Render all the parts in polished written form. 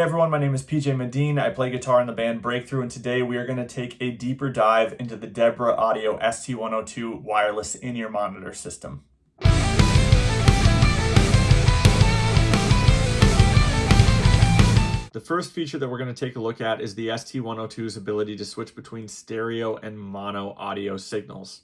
Hey everyone, my name is PJ Medine. I play guitar in the band Breakthrough, and today we are going to take a deeper dive into the Debra Audio ST-102 wireless in-ear monitor system. The first feature that we're going to take a look at is the ST-102's ability to switch between stereo and mono audio signals.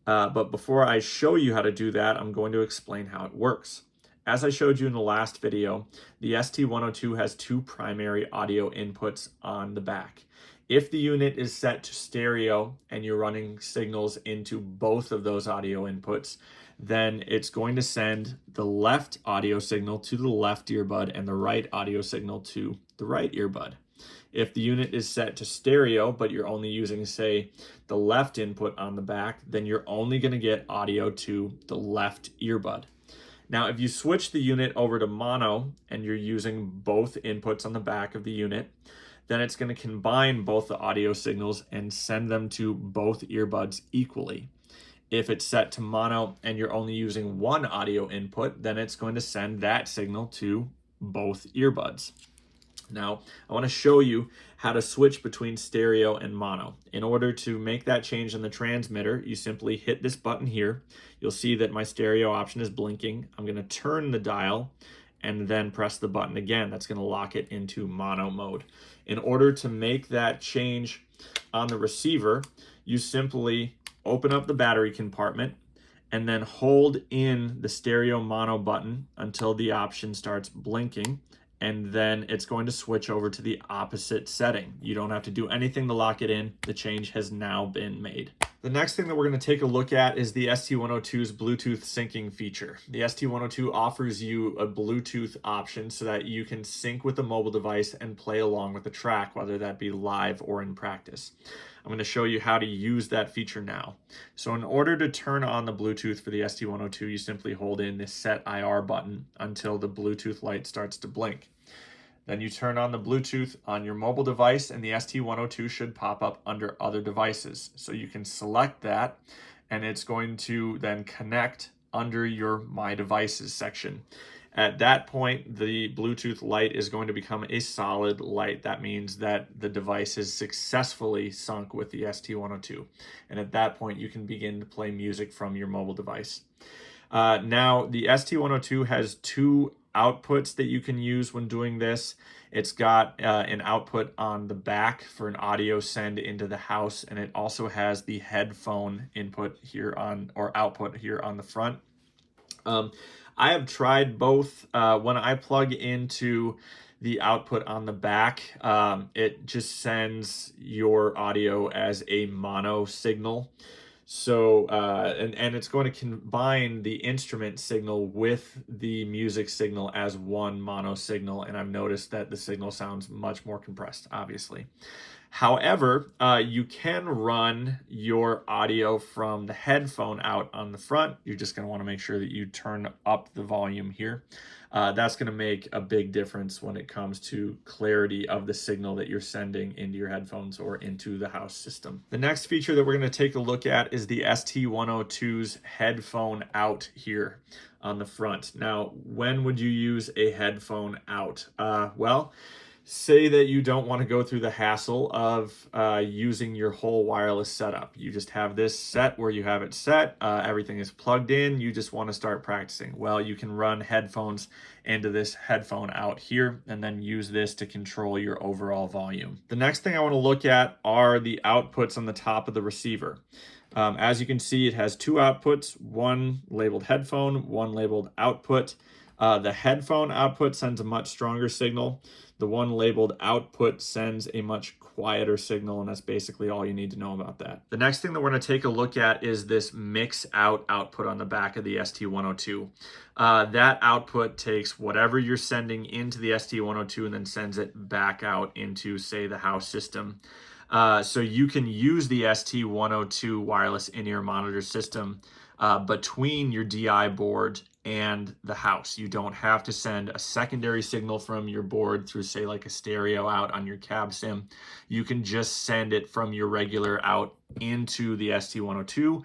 But before I show you how to do that, I'm going to explain how it works. As I showed you in the last video, the ST-102 has two primary audio inputs on the back. If the unit is set to stereo and you're running signals into both of those audio inputs, then it's going to send the left audio signal to the left earbud and the right audio signal to the right earbud. If the unit is set to stereo, but you're only using, say, the left input on the back, then you're only going to get audio to the left earbud. Now, if you switch the unit over to mono and you're using both inputs on the back of the unit, then it's going to combine both the audio signals and send them to both earbuds equally. If it's set to mono and you're only using one audio input, then it's going to send that signal to both earbuds. Now, I want to show you how to switch between stereo and mono. In order to make that change in the transmitter, you simply hit this button here. You'll see that my stereo option is blinking. I'm going to turn the dial and then press the button again. That's going to lock it into mono mode. In order to make that change on the receiver, you simply open up the battery compartment and then hold in the stereo mono button until the option starts blinking. And then it's going to switch over to the opposite setting. You don't have to do anything to lock it in. The change has now been made. The next thing that we're going to take a look at is the ST-102's Bluetooth syncing feature. The ST-102 offers you a Bluetooth option so that you can sync with the mobile device and play along with the track, whether that be live or in practice. I'm going to show you how to use that feature now. So in order to turn on the Bluetooth for the ST-102, you simply hold in this Set IR button until the Bluetooth light starts to blink. Then you turn on the Bluetooth on your mobile device and the ST-102 should pop up under other devices. So you can select that and it's going to then connect under your My Devices section. At that point, the Bluetooth light is going to become a solid light. That means that the device is successfully sunk with the ST-102. And at that point, you can begin to play music from your mobile device. Now, the ST-102 has two outputs that you can use when doing this. It's got an output on the back for an audio send into the house, and it also has the headphone input here on, or output here on the front. I have tried both. When I plug into the output on the back, it just sends your audio as a mono signal. So, and it's going to combine the instrument signal with the music signal as one mono signal, and I've noticed that the signal sounds much more compressed, obviously. However, you can run your audio from the headphone out on the front. You're just going to want to make sure that you turn up the volume here. That's going to make a big difference when it comes to clarity of the signal that you're sending into your headphones or into the house system. The next feature that we're going to take a look at is the ST-102's Headphone Out here on the front. Now, when would you use a headphone out? Well, say that you don't want to go through the hassle of using your whole wireless setup. You just have this set where you have it set, everything is plugged in, you just want to start practicing. Well, you can run headphones into this headphone out here and then use this to control your overall volume. The next thing I want to look at are the outputs on the top of the receiver. As you can see, it has two outputs, one labeled headphone, one labeled output. The headphone output sends a much stronger signal. The one labeled output sends a much quieter signal, and that's basically all you need to know about that. The next thing that we're going to take a look at is this Mixout output on the back of the ST-102. That output takes whatever you're sending into the ST-102 and then sends it back out into, say, the house system. So you can use the ST-102 wireless in-ear monitor system between your DI board and the house. You don't have to send a secondary signal from your board through, say, like a stereo out on your cab sim. You can just send it from your regular out into the ST-102,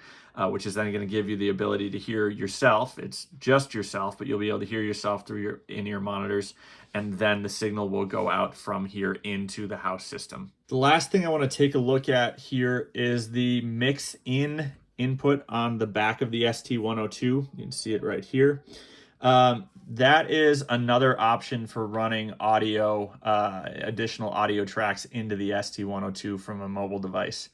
which is then going to give you the ability to hear yourself. It's just yourself, but you'll be able to hear yourself through your in-ear monitors, and then the signal will go out from here into the house system. The last thing I want to take a look at here is the MixIn input on the back of the ST-102. You can see it right here. That is another option for running audio, additional audio tracks into the ST-102 from a mobile device.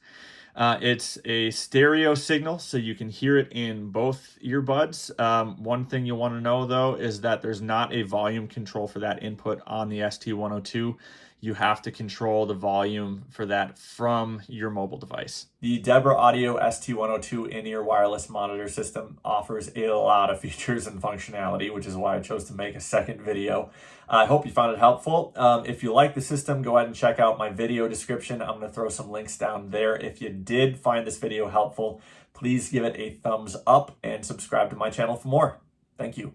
It's a stereo signal, so you can hear it in both earbuds. One thing you'll want to know, though, is that there's not a volume control for that input on the ST-102. You have to control the volume for that from your mobile device. The Debra Audio ST-102 in-ear wireless monitor system offers a lot of features and functionality, which is why I chose to make a second video. I hope you found it helpful. If you like the system, go ahead and check out my video description. I'm going to throw some links down there. If you did find this video helpful, please give it a thumbs up and subscribe to my channel for more. Thank you.